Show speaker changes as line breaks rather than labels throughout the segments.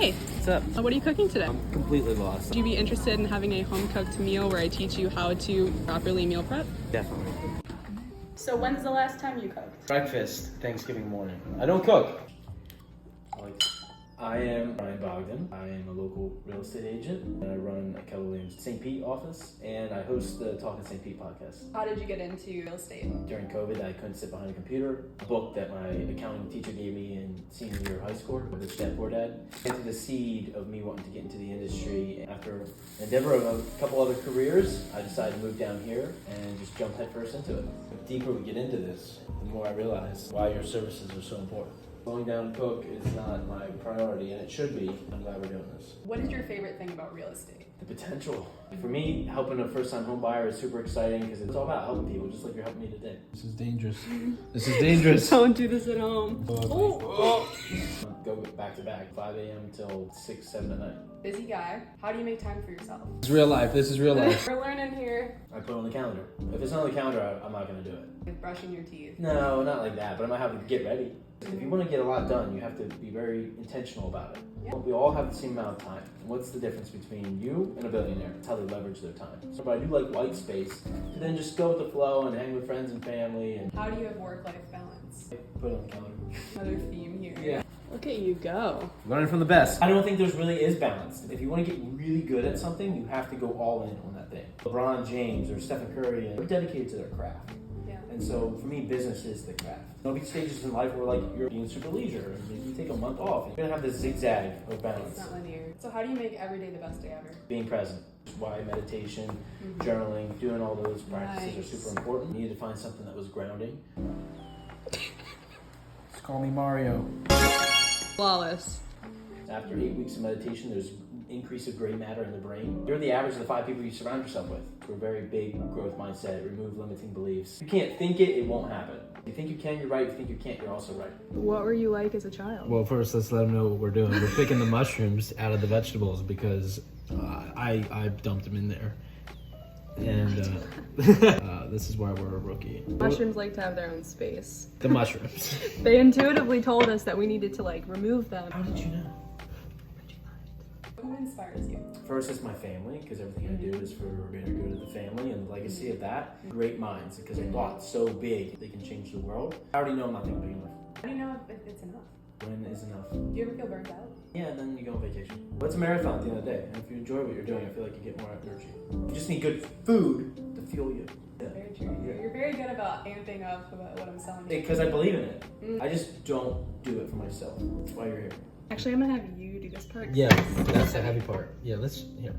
Hey.
What's up?
What are you cooking today?
I'm completely lost.
Would you be interested in having a home-cooked meal where I teach you how to properly meal prep?
Definitely.
So when's the last time you cooked?
Breakfast, Thanksgiving morning. I don't cook. I am Ryan Bogden. I am a local real estate agent, and I run a Keller Williams St. Pete office, and I host the Talkin St. Pete podcast.
How did you get into real estate?
During COVID, I couldn't sit behind a computer. A book that my accounting teacher gave me in senior year of high school, Rich Dad Poor Dad, planted the seed of me wanting to get into the industry. After an endeavor of a couple other careers, I decided to move down here and just jump headfirst into it. The deeper we get into this, the more I realize why your services are so important. Going down to cook is not my priority, and it should be. I'm glad we're doing this.
What is your favorite thing about real estate?
The potential. For me, helping a first-time home buyer is super exciting because it's all about helping people, just like you're helping me today.
This is dangerous. This is dangerous.
Don't do this at home.
Go back to back, 5 a.m. till 6, 7 at night.
Busy guy. How do you make time for yourself?
This is real life. This is real life.
We're learning here.
I put it on the calendar. If it's not on the calendar, I'm not going to do it.
With brushing your teeth.
No, not like that, but I might have to get ready. If you want to get a lot done, you have to be very intentional about it.
Yeah.
We all have the same amount of time. What's the difference between you and a billionaire? It's how they leverage their time. So, but I do like white space to then just go with the flow and hang with friends and family. And
How do you have work-life balance?
put it on the calendar.
Another theme here.
Yeah.
Look at you go.
Learn from the best.
I don't think there's really is balance. If you want to get really good at something, you have to go all in on that thing. LeBron James or Stephen Curry, they're dedicated to their craft.
Yeah.
And so for me, business is the craft. There'll be stages in life where like you're being super leisure, and maybe you take a month off. You're gonna have this zigzag of balance.
It's not linear. So how do you make every day the best day ever?
Being present. That's why meditation, journaling, doing all those practices are super important. You need to find something that was grounding.
Just call me Mario.
Flawless.
After 8 weeks of meditation, there's increase of gray matter in the brain. You're the average of the 5 people you surround yourself with. We're a very big growth mindset, remove limiting beliefs. You can't think it, it won't happen. You think you can, you're right. You think you can't, you're also right.
What were you like as a child?
Well, first, let's let them know what we're doing. We're picking the mushrooms out of the vegetables because I dumped them in there. And this is why we're a rookie.
Mushrooms like to have their own space.
The mushrooms.
They intuitively told us that we needed to remove them.
How did you know?
Who inspires you?
First, it's my family, because everything I do is for the greater good of the family and the legacy of that. Great minds, because they thought so big they can change the world. I already know I'm not thinking big enough.
How do you know if it's enough?
When is enough?
Do you ever feel burnt out?
Yeah, then you go on vacation. But it's a marathon at the end of the day, and if you enjoy what you're doing, I feel like you get more energy. You just need good food to fuel you. Yeah.
Very true. You're very good about amping up about what I'm selling you.
Because I believe in it. I just don't do it for myself. That's why you're here.
Actually, I'm gonna have you do this part.
Yeah, that's the heavy part. Yeah, here.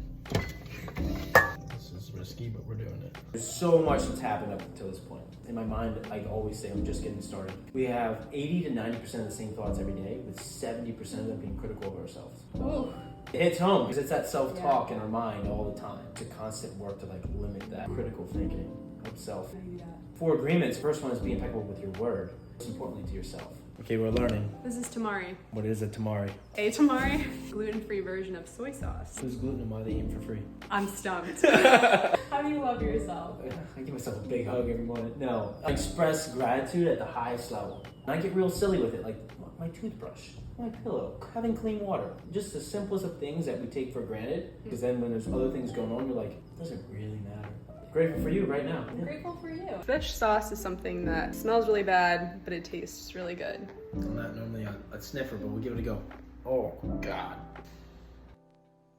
This is risky, but we're doing it.
There's so much that's happened up until this point. In my mind, I always say I'm just getting started. We have 80 to 90% of the same thoughts every day, with 70% of them being critical of ourselves.
Ooh.
It hits home because it's that self-talk in our mind all the time. It's a constant work to limit that critical thinking of self.
How do you do that?
4 agreements. First one is be impeccable with your word. Most importantly to yourself. Okay, we're learning.
This is tamari.
What is a tamari?
A tamari, gluten-free version of soy sauce.
Who's gluten and why they eat for free?
I'm stumped. How do you love yourself?
I give myself a big hug every morning. No. I express gratitude at the highest level. And I get real silly with it, like my toothbrush, my pillow, having clean water. Just the simplest of things that we take for granted. Because then when there's other things going on, you're like, it doesn't really matter. Grateful for you right now.
I'm grateful for you. Fish sauce is something that smells really bad, but it tastes really good.
I'm not normally a sniffer, but we'll give it a go. Oh, God.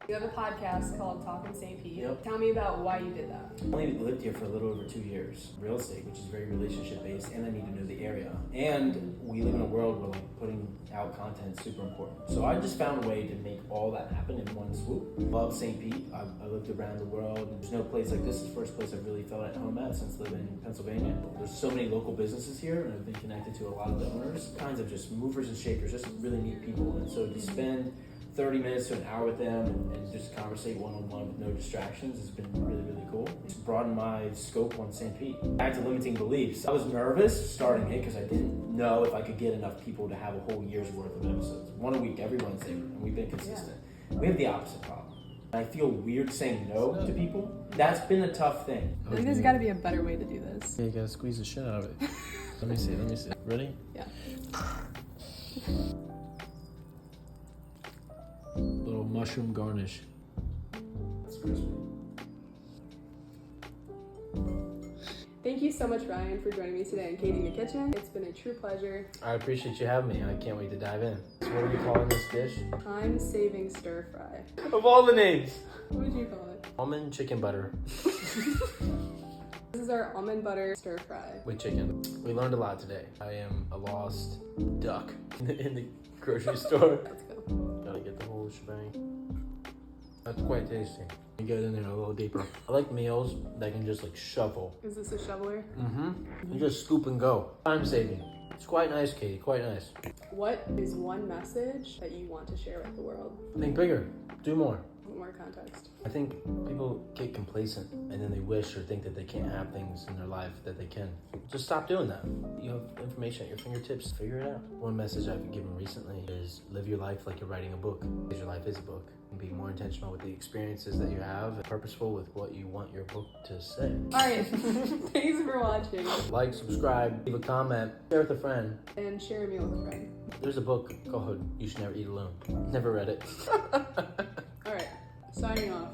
You have a podcast called Talkin St. Pete.
Yep.
Tell me about why you did that.
I only lived here for a little over 2 years. Real estate, which is very relationship based, and I need to know the area. And we live in a world where putting out content is super important. So I just found a way to make all that happen in one swoop. Love St. Pete. I lived around the world. And there's no place like this. It's the first place I've really felt at home at since living in Pennsylvania. There's so many local businesses here, and I've been connected to a lot of the owners. Kinds of just movers and shakers, just really neat people. And so to spend 30 minutes to an hour with them and just conversate one-on-one with no distractions has been really, really cool. It's broadened my scope on St. Pete. Back to limiting beliefs. I was nervous starting it because I didn't know if I could get enough people to have a whole year's worth of episodes. 1 a week, every Wednesday, and we've been consistent. We have the opposite problem. I feel weird saying no to people. That's been a tough thing.
I think there's got to be a better way to do this.
Yeah, you gotta squeeze the shit out of it. Let me see. Ready?
Yeah.
mushroom garnish.
It's crispy.
Thank you so much, Ryan, for joining me today in Katie in the Kitchen. It's been a true pleasure.
I appreciate you having me. I can't wait to dive in. So what are you calling this dish?
I'm saving stir fry.
Of all the names.
What would you call it?
Almond chicken butter
This is our almond butter stir fry.
with chicken. We learned a lot today. I am a lost duck in the grocery store.
Let's go.
Gotta get the whole shebang. That's quite tasty. You get in there a little deeper. I like meals that can just like shuffle.
Is this a shoveler?
You just scoop and go. Time saving. It's quite nice, Katie. Quite nice.
What is one message that you want to share with the world?
Think bigger. Do more.
More context.
I think people get complacent and then they wish or think that they can't have things in their life that they can. Just stop doing that. You have information at your fingertips, figure it out. One message I've given recently is live your life like you're writing a book, because your life is a book. And be more intentional with the experiences that you have and purposeful with what you want your book to say.
Alright, thanks for watching.
Like, subscribe, leave a comment, share with a friend.
And share a meal with a friend.
There's a book called You Should Never Eat Alone. Never read it.
Alright, signing off.